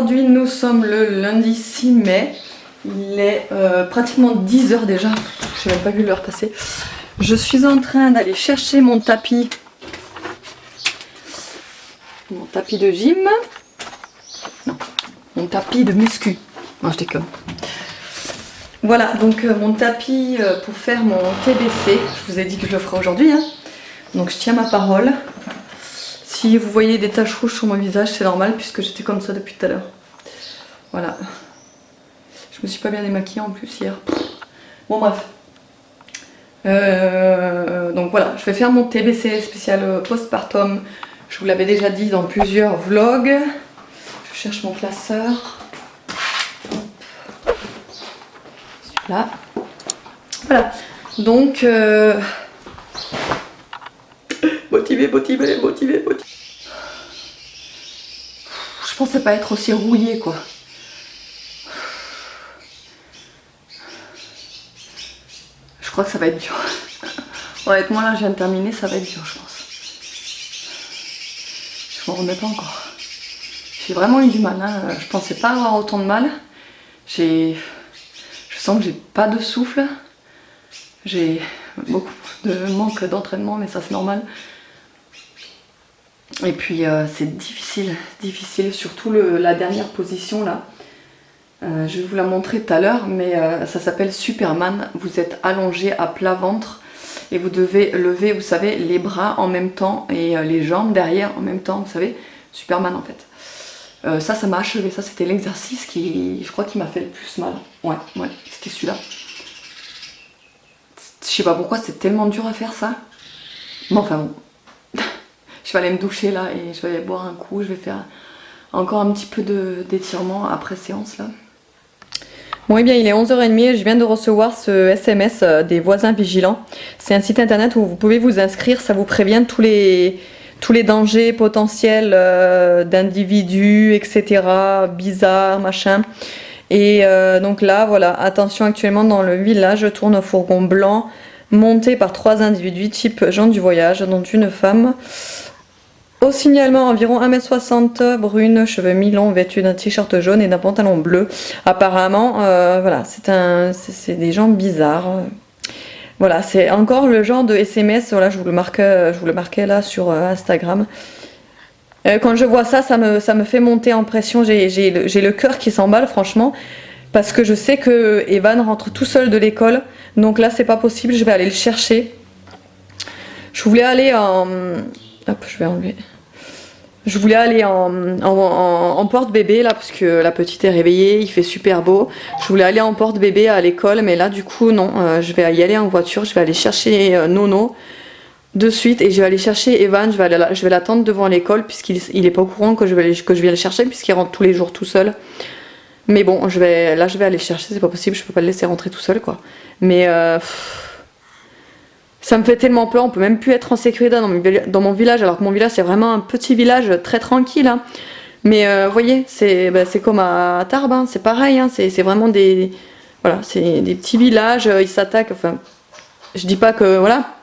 Aujourd'hui nous sommes le lundi 6 mai. Il est pratiquement 10 h déjà. Je n'ai même pas vu l'heure passer. Je suis en train d'aller chercher mon tapis. Mon tapis de gym. Non, mon tapis de muscu. Non, je déconne. Voilà, donc mon tapis pour faire mon TBC. Je vous ai dit que je le ferai aujourd'hui. Hein. Donc je tiens ma parole. Si vous voyez des taches rouges sur mon visage, c'est normal puisque j'étais comme ça depuis tout à l'heure. Voilà. Je me suis pas bien démaquillée en plus hier. Bon bref. Donc voilà, je vais faire mon TBC spécial postpartum. Je vous l'avais déjà dit dans plusieurs vlogs. Je cherche mon classeur. Celui-là. Voilà. Donc motivé. Je pensais pas être aussi rouillée quoi. Je crois que ça va être dur. Honnêtement là je viens de terminer, ça va être dur je pense. Je m'en remets pas encore. J'ai vraiment eu du mal, hein. Je pensais pas avoir autant de mal. Je sens que j'ai pas de souffle. J'ai beaucoup de manque d'entraînement mais ça c'est normal. Et puis c'est difficile, surtout la dernière position là. Je vais vous la montrer tout à l'heure, mais ça s'appelle Superman. Vous êtes allongé à plat ventre et vous devez lever, vous savez, les bras en même temps et les jambes derrière en même temps, vous savez, Superman en fait. Ça m'a achevé, ça c'était l'exercice qui, je crois, qui m'a fait le plus mal. Ouais, c'était celui-là. Je sais pas pourquoi c'est tellement dur à faire ça. Mais enfin bon. Je vais aller me doucher là et je vais aller boire un coup. Je vais faire encore un petit peu d'étirement après séance là. Bon et bien il est 11 h 30 et je viens de recevoir ce SMS des voisins vigilants. C'est un site internet où vous pouvez vous inscrire, ça vous prévient tous les dangers potentiels d'individus, etc. bizarres, machin. Et donc là voilà, attention, actuellement dans le village tourne un fourgon blanc monté par 3 individus type gens du voyage, dont une femme. Au signalement, environ 1 m 60, brune, cheveux mi-longs, vêtue d'un t-shirt jaune et d'un pantalon bleu. Apparemment, voilà, c'est des gens bizarres. Voilà, c'est encore le genre de SMS, voilà, je vous le marquais là sur Instagram. Quand je vois ça, ça me fait monter en pression, j'ai le cœur qui s'emballe franchement, parce que je sais que Evan rentre tout seul de l'école, donc là c'est pas possible, je vais aller le chercher. Je voulais aller en... Hop, je vais enlever. Je voulais aller en porte-bébé là parce que la petite est réveillée, il fait super beau. Je voulais aller en porte-bébé à l'école, mais là du coup non, je vais y aller en voiture. Je vais aller chercher Nono de suite et je vais aller chercher Evan. Je vais l'attendre devant l'école puisqu'il est pas au courant que je vais aller le chercher puisqu'il rentre tous les jours tout seul. Mais bon, je vais aller le chercher, c'est pas possible, je peux pas le laisser rentrer tout seul quoi. Mais ça me fait tellement peur, on peut même plus être en sécurité dans mon village, alors que mon village c'est vraiment un petit village très tranquille. Hein. Mais vous voyez, c'est comme à Tarbes, hein, c'est pareil, hein, c'est vraiment des petits villages, ils s'attaquent, enfin, je dis pas que, voilà,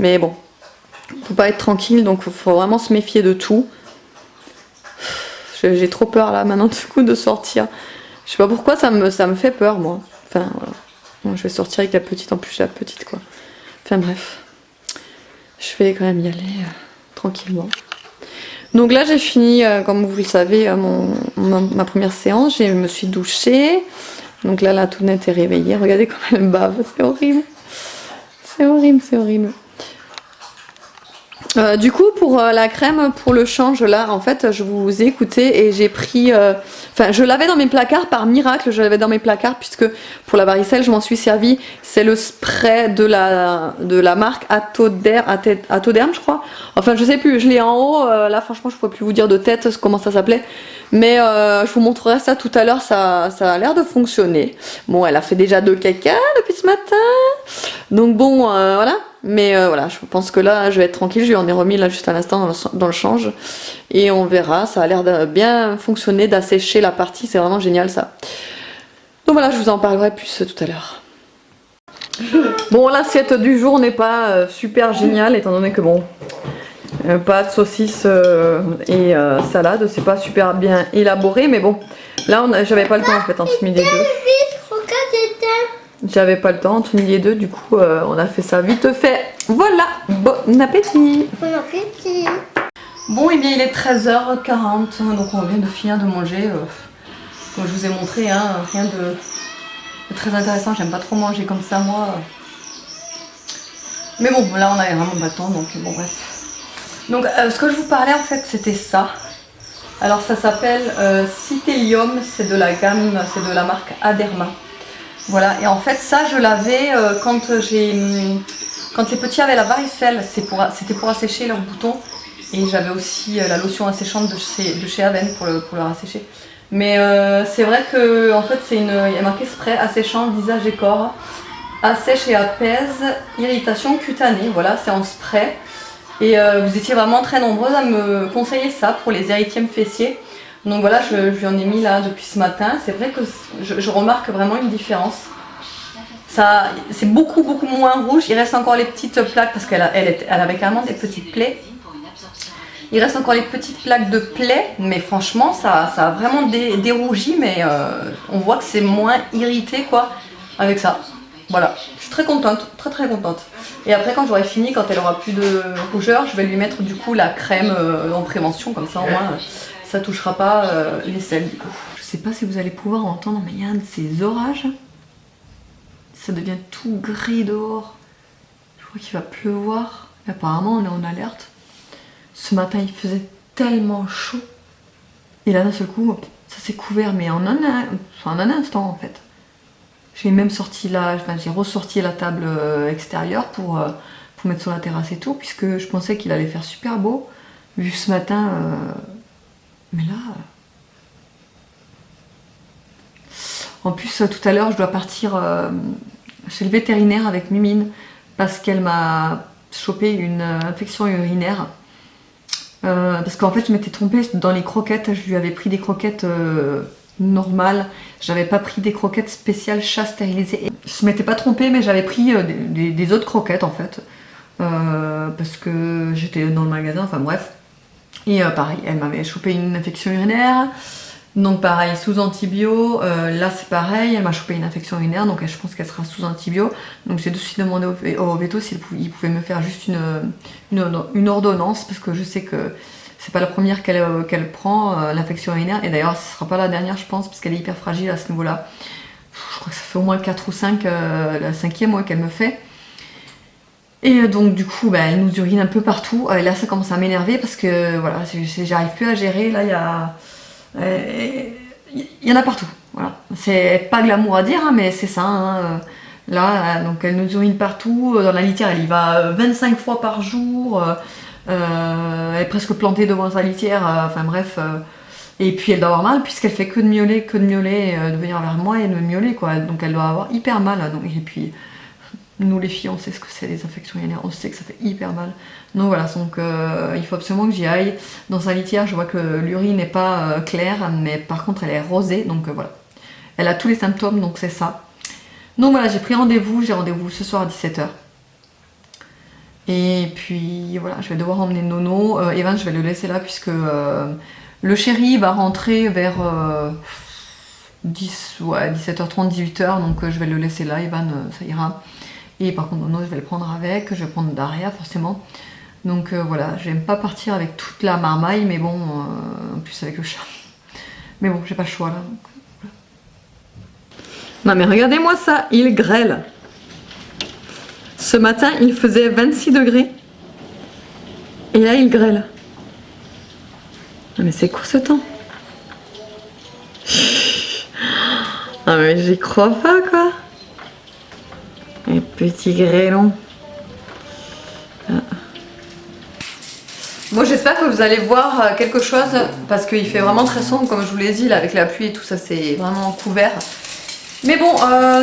mais bon, on peut pas être tranquille, donc il faut vraiment se méfier de tout. J'ai trop peur là maintenant du coup de sortir. Je sais pas pourquoi ça me fait peur moi. Enfin voilà. Bon, je vais sortir avec la petite, en plus j'ai la petite quoi. Enfin bref, je vais quand même y aller tranquillement. Donc là j'ai fini, comme vous le savez, ma première séance, je me suis douchée. Donc là la tounette est réveillée, regardez comme elle bave, c'est horrible. C'est horrible. Du coup pour la crème pour le change là en fait je vous ai écouté et j'ai pris je l'avais dans mes placards par miracle, je l'avais dans mes placards puisque pour la varicelle je m'en suis servi. C'est le spray de la marque Atoderm je crois, enfin je sais plus, je l'ai en haut là franchement je pourrais plus vous dire de tête comment ça s'appelait, mais je vous montrerai ça tout à l'heure. Ça a l'air de fonctionner. Bon, elle a fait déjà 2 caca depuis ce matin, donc bon voilà. Mais voilà, je pense que là je vais être tranquille, je lui en ai remis là juste à l'instant dans le change et on verra, ça a l'air de bien fonctionner, d'assécher la partie, c'est vraiment génial ça. Donc voilà, je vous en parlerai plus tout à l'heure. Bon, l'assiette du jour n'est pas super géniale étant donné que bon, pâtes, saucisses et salade, c'est pas super bien élaboré, mais bon, Là, j'avais pas le temps en fait entre midi et deux. J'avais pas le temps entre midi et deux, du coup, on a fait ça vite fait. Voilà, bon appétit. Bon appétit. Bon, et bien il est 13h40, donc on vient de finir de manger. Comme je vous ai montré, hein, rien de très intéressant. J'aime pas trop manger comme ça, moi. Mais bon, là on avait vraiment pas le temps, donc bon, bref. Donc, ce que je vous parlais en fait, c'était ça. Alors, ça s'appelle Citélium, c'est de la gamme, c'est de la marque Aderma. Voilà, et en fait, ça je l'avais quand les petits avaient la varicelle, c'était pour assécher leurs boutons. Et j'avais aussi la lotion asséchante de chez Aven pour leur assécher. Mais c'est vrai que en fait il y a marqué spray asséchant visage et corps, assèche et apaise, irritation cutanée. Voilà, c'est en spray. Et vous étiez vraiment très nombreuses à me conseiller ça pour les érythèmes fessiers. Donc voilà, je lui en ai mis là depuis ce matin. C'est vrai que je remarque vraiment une différence. C'est beaucoup moins rouge. Il reste encore les petites plaques parce qu'elle avait carrément des petites plaies. Il reste encore les petites plaques de plaies, mais franchement ça a vraiment dérougi, mais on voit que c'est moins irrité quoi avec ça. Voilà, je suis très contente, très contente. Et après quand j'aurai fini, quand elle aura plus de rougeur, je vais lui mettre du coup la crème en prévention, comme ça au moins ça touchera pas les selles du coup. Je sais pas si vous allez pouvoir entendre, mais il y a un de ces orages. Ça devient tout gris dehors. Je crois qu'il va pleuvoir. Et apparemment on est en alerte. Ce matin il faisait tellement chaud. Et là d'un seul coup, ça s'est couvert, mais en un instant en fait. J'ai même j'ai ressorti la table extérieure pour mettre sur la terrasse et tout, puisque je pensais qu'il allait faire super beau, vu ce matin. Mais là... En plus, tout à l'heure, je dois partir chez le vétérinaire avec Mimine, parce qu'elle m'a chopé une infection urinaire. Parce qu'en fait, je m'étais trompée dans les croquettes, je lui avais pris des croquettes... normale, j'avais pas pris des croquettes spéciales chat stérilisées. Je m'étais pas trompée, mais j'avais pris des autres croquettes en fait, parce que j'étais dans le magasin, enfin bref. Et pareil, elle m'avait chopé une infection urinaire, donc pareil, sous antibio. Là c'est pareil, elle m'a chopé une infection urinaire, donc je pense qu'elle sera sous antibio. Donc j'ai tout de suite demandé au veto s'il pouvait me faire juste une ordonnance, parce que je sais que c'est pas la première qu'elle prend, l'infection urinaire, et d'ailleurs ce sera pas la dernière je pense, parce qu'elle est hyper fragile à ce niveau-là. Je crois que ça fait au moins 4 ou 5, la 5e qu'elle me fait. Et donc du coup, elle nous urine un peu partout, et là ça commence à m'énerver, parce que voilà, j'arrive plus à gérer, là il y en a partout. Voilà. C'est pas glamour à dire, hein, mais c'est ça. Hein. Là, donc elle nous urine partout, dans la litière elle y va 25 fois par jour. Elle est presque plantée devant sa litière, enfin bref. Et puis elle doit avoir mal puisqu'elle fait que de miauler, de venir vers moi et de miauler quoi. Donc elle doit avoir hyper mal. Donc, et puis nous les filles on sait ce que c'est les infections urinaires, on sait que ça fait hyper mal. Donc voilà, donc il faut absolument que j'y aille. Dans sa litière je vois que l'urine n'est pas claire, mais par contre elle est rosée, donc voilà. Elle a tous les symptômes, donc c'est ça. Donc voilà, j'ai pris rendez-vous, j'ai rendez-vous ce soir à 17h. Et puis voilà, je vais devoir emmener Nono. Evan, je vais le laisser là puisque le chéri va rentrer vers 17h30, 18h. Donc je vais le laisser là, Evan, ça ira. Et par contre, Nono, je vais le prendre avec. Je vais prendre Daria forcément. Donc voilà, je vais pas partir avec toute la marmaille, mais bon, en plus avec le chat. Mais bon, j'ai pas le choix là. Donc, voilà. Non mais regardez-moi ça, il grêle. Ce matin, il faisait 26 degrés. Et là, il grêle. Ah, mais c'est quoi ce temps? Ah, mais j'y crois pas, quoi. Les petits grêlons. Ah. Bon, j'espère que vous allez voir quelque chose, parce qu'il fait vraiment très sombre, comme je vous l'ai dit, là, avec la pluie et tout ça, c'est vraiment couvert. Mais bon,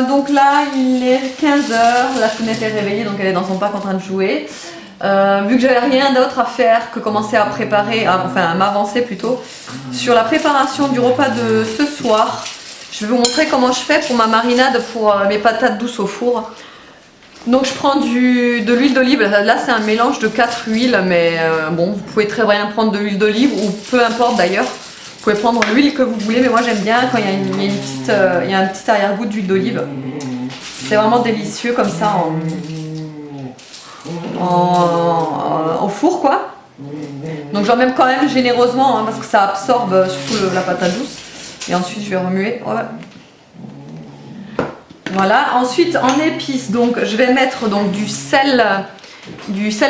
donc là il est 15h, la fenêtre est réveillée, donc elle est dans son parc en train de jouer. Vu que j'avais rien d'autre à faire que commencer à préparer, enfin à m'avancer plutôt, sur la préparation du repas de ce soir, je vais vous montrer comment je fais pour ma marinade pour mes patates douces au four. Donc je prends de l'huile d'olive, là c'est un mélange de 4 huiles, mais bon, vous pouvez très bien prendre de l'huile d'olive ou peu importe d'ailleurs. Vous pouvez prendre l'huile que vous voulez, mais moi j'aime bien quand il y a un petit arrière-goût d'huile d'olive. C'est vraiment délicieux comme ça au four quoi. Donc j'en mets quand même généreusement hein, parce que ça absorbe surtout la patate douce. Et ensuite je vais remuer. Ouais. Voilà, ensuite en épices, donc je vais mettre donc du sel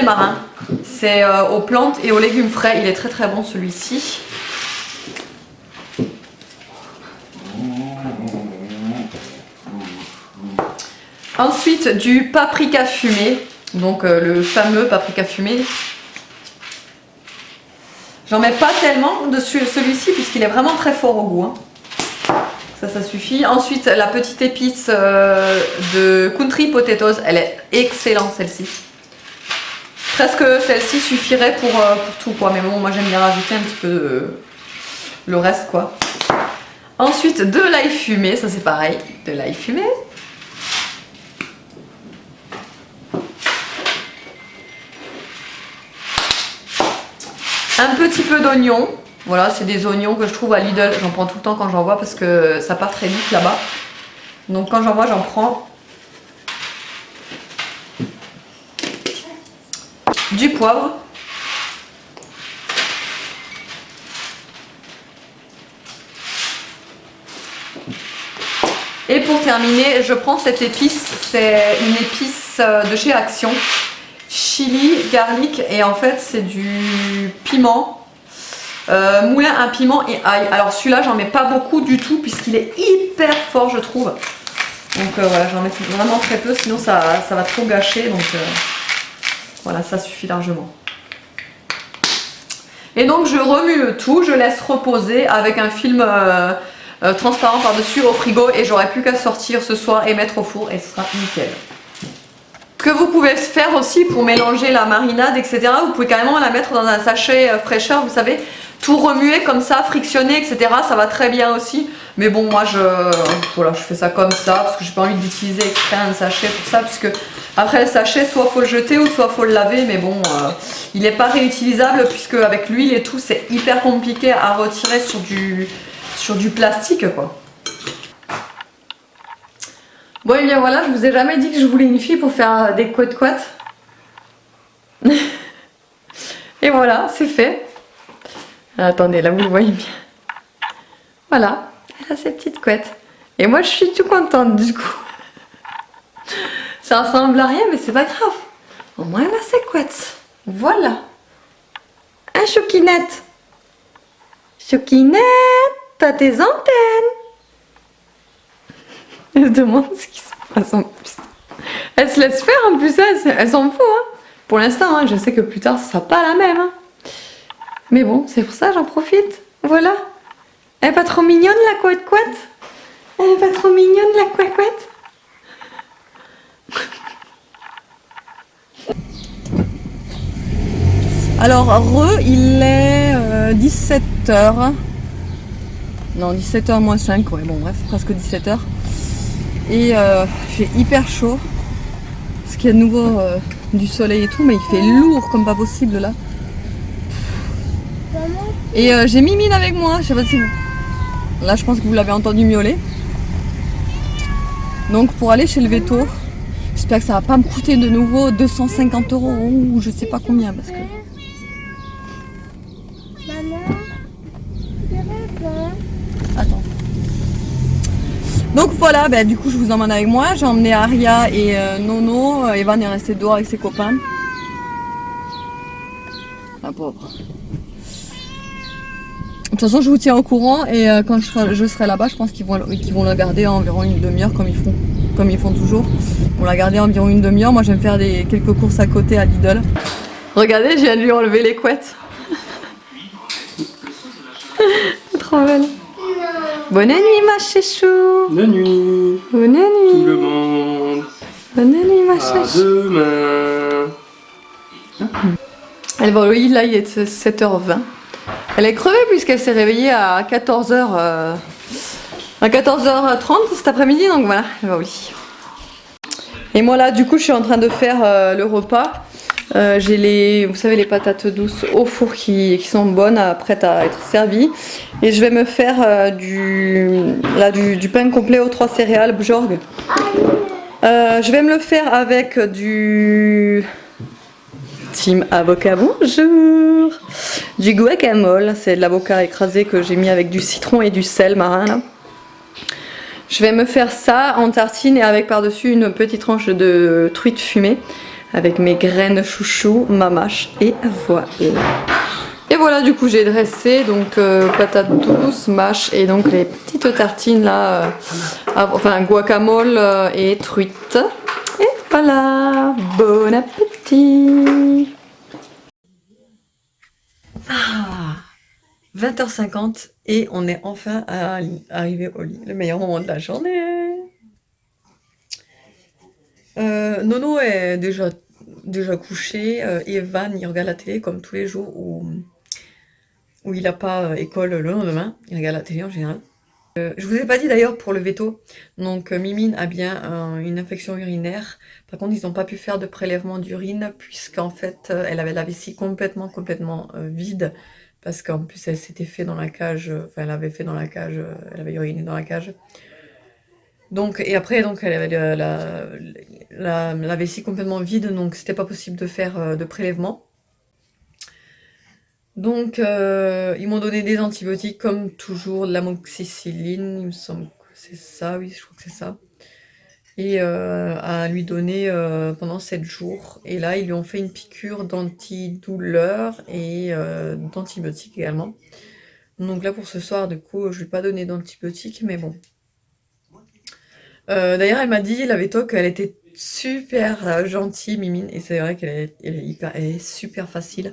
marin. C'est aux plantes et aux légumes frais, il est très très bon celui-ci. Ensuite du paprika fumé, donc le fameux paprika fumé. J'en mets pas tellement dessus celui-ci puisqu'il est vraiment très fort au goût. Hein. Ça suffit. Ensuite la petite épice de Country Potatoes, elle est excellente celle-ci. Presque celle-ci suffirait pour tout quoi, mais bon moi j'aime bien rajouter un petit peu le reste quoi. Ensuite de l'ail fumé, ça c'est pareil, de l'ail fumé. Un petit peu d'oignon, voilà c'est des oignons que je trouve à Lidl, j'en prends tout le temps quand j'en vois parce que ça part très vite là-bas. Donc quand j'en vois j'en prends. Du poivre. Et pour terminer, je prends cette épice, c'est une épice de chez Action. Chili, garlic et en fait c'est du piment, moulin à piment et ail. Alors celui-là j'en mets pas beaucoup du tout puisqu'il est hyper fort je trouve. Donc voilà j'en mets vraiment très peu sinon ça va trop gâcher donc voilà ça suffit largement. Et donc je remue le tout, je laisse reposer avec un film transparent par dessus au frigo et j'aurai plus qu'à sortir ce soir et mettre au four et ce sera nickel. Ce que vous pouvez faire aussi pour mélanger la marinade, etc. Vous pouvez carrément la mettre dans un sachet fraîcheur, vous savez, tout remuer comme ça, frictionner, etc. Ça va très bien aussi. Mais bon, moi, voilà, je fais ça comme ça parce que j'ai pas envie d'utiliser exprès un sachet pour ça, puisque après le sachet, soit faut le jeter ou soit faut le laver. Mais bon, il n'est pas réutilisable puisque avec l'huile et tout, c'est hyper compliqué à retirer sur du plastique, quoi. Bon et bien voilà, je vous ai jamais dit que je voulais une fille pour faire des couettes. Et voilà, c'est fait. Attendez, là vous le voyez bien. Voilà, elle a ses petites couettes. Et moi je suis tout contente du coup. Ça ressemble à rien mais c'est pas grave. Au moins elle a ses couettes. Voilà. Un chouquinette. Chouquinette, t'as tes antennes. Elle se demande ce qui se passe en plus. Elle se laisse faire en plus, elle s'en fout. Hein. Pour l'instant, hein, je sais que plus tard, ce sera pas la même. Hein. Mais bon, c'est pour ça, j'en profite. Voilà. Elle est pas trop mignonne, la couette-couette. Elle est pas trop mignonne, la couette-couette. Alors, il est 17h. Non, 17h moins 5, ouais, bon, bref, presque 17h. Et j'ai hyper chaud parce qu'il y a de nouveau du soleil et tout, mais il fait lourd comme pas possible là. Et j'ai Mimine avec moi, je sais pas si vous... Là je pense que vous l'avez entendu miauler. Donc pour aller chez le veto, j'espère que ça va pas me coûter de nouveau 250 € ou je sais pas combien parce que... Attends. Donc voilà, bah, du coup je vous emmène avec moi. J'ai emmené Aria et Nono. Evan est resté dehors avec ses copains. La pauvre. De toute façon je vous tiens au courant et quand je serai là-bas, je pense qu'ils vont la garder environ une demi-heure comme ils font toujours. On la garder environ une demi-heure. Moi je vais me faire quelques courses à côté à Lidl. Regardez, je viens de lui enlever les couettes. Trop belle. Bonne nuit ma chouchou. Bonne nuit. Bonne nuit. Tout le monde. Bonne nuit ma chouchou. À demain. Elle va au lit, là il est 7h20. Elle est crevée puisqu'elle s'est réveillée à 14h30 cet après-midi, donc voilà, elle va au lit. Et moi là du coup je suis en train de faire le repas. J'ai les, vous savez, les patates douces au four qui sont bonnes, prêtes à être servies. Et je vais me faire du pain complet aux 3 céréales, Bjorg. Je vais me le faire avec du Team Avocat, bonjour. Du guacamole, c'est de l'avocat écrasé que j'ai mis avec du citron et du sel marin là. Je vais me faire ça en tartine et avec par-dessus une petite tranche de truite fumée avec mes graines chouchou, ma mâche et voilà. Et voilà, du coup j'ai dressé donc patates douces, mâche et donc les petites tartines là, enfin guacamole et truite. Et voilà, bon appétit. 20h50 et on est enfin arrivé au lit. Le meilleur moment de la journée. Nono est déjà couché. Evan, il regarde la télé comme tous les jours où il n'a pas école le lendemain. Il regarde la télé en général. Je vous ai pas dit d'ailleurs pour le veto. Donc Mimine a bien une infection urinaire. Par contre, ils n'ont pas pu faire de prélèvement d'urine puisqu'en fait, elle avait la vessie complètement vide. Parce qu'en plus, elle s'était fait dans la cage, enfin, elle avait fait dans la cage, elle avait uriné dans la cage. Donc, et après, donc, elle avait la vessie complètement vide, donc c'était pas possible de faire de prélèvement. Donc, ils m'ont donné des antibiotiques, comme toujours, de l'amoxicilline, il me semble que c'est ça, oui, je crois que c'est ça. Et à lui donner pendant 7 jours. Et là, ils lui ont fait une piqûre d'antidouleur et d'antibiotiques également. Donc là, pour ce soir, du coup, je lui ai pas donné d'antibiotiques, mais bon. D'ailleurs, elle m'a dit, la véto, qu'elle était super gentille, Mimine. Et c'est vrai qu'elle est super facile.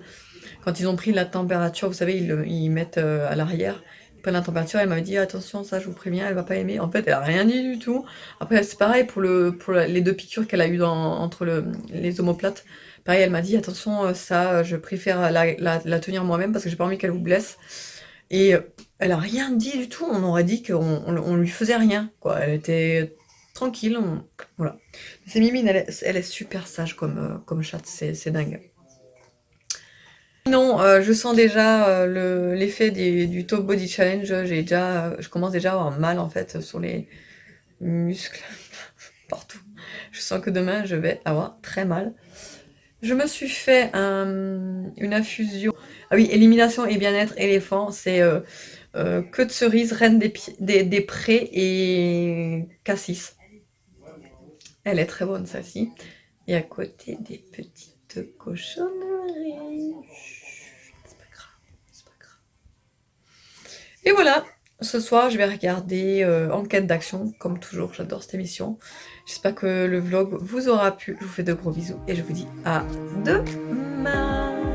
Quand ils ont pris la température, vous savez, ils mettent à l'arrière. Ils prennent la température, elle m'avait dit attention, ça je vous préviens, elle va pas aimer. En fait, elle a rien dit du tout. Après, c'est pareil pour les 2 piqûres qu'elle a eues entre les omoplates. Pareil, elle m'a dit attention, ça je préfère la tenir moi-même parce que j'ai pas envie qu'elle vous blesse. Et elle a rien dit du tout. On aurait dit qu'on lui faisait rien, quoi. Elle était tranquille. Voilà. C'est Mimine, elle est super sage comme chatte, c'est dingue. Sinon, je sens déjà l'effet du Top Body Challenge. Je commence déjà à avoir mal en fait sur les muscles partout. Je sens que demain je vais avoir très mal. Je me suis fait une infusion. Ah oui, élimination et bien-être éléphant. C'est queue de cerise, reine des prés et cassis. Elle est très bonne celle-ci. Et à côté des petites cochonneries. Et voilà, ce soir je vais regarder Enquête d'action, comme toujours, j'adore cette émission. J'espère que le vlog vous aura plu, je vous fais de gros bisous et je vous dis à demain.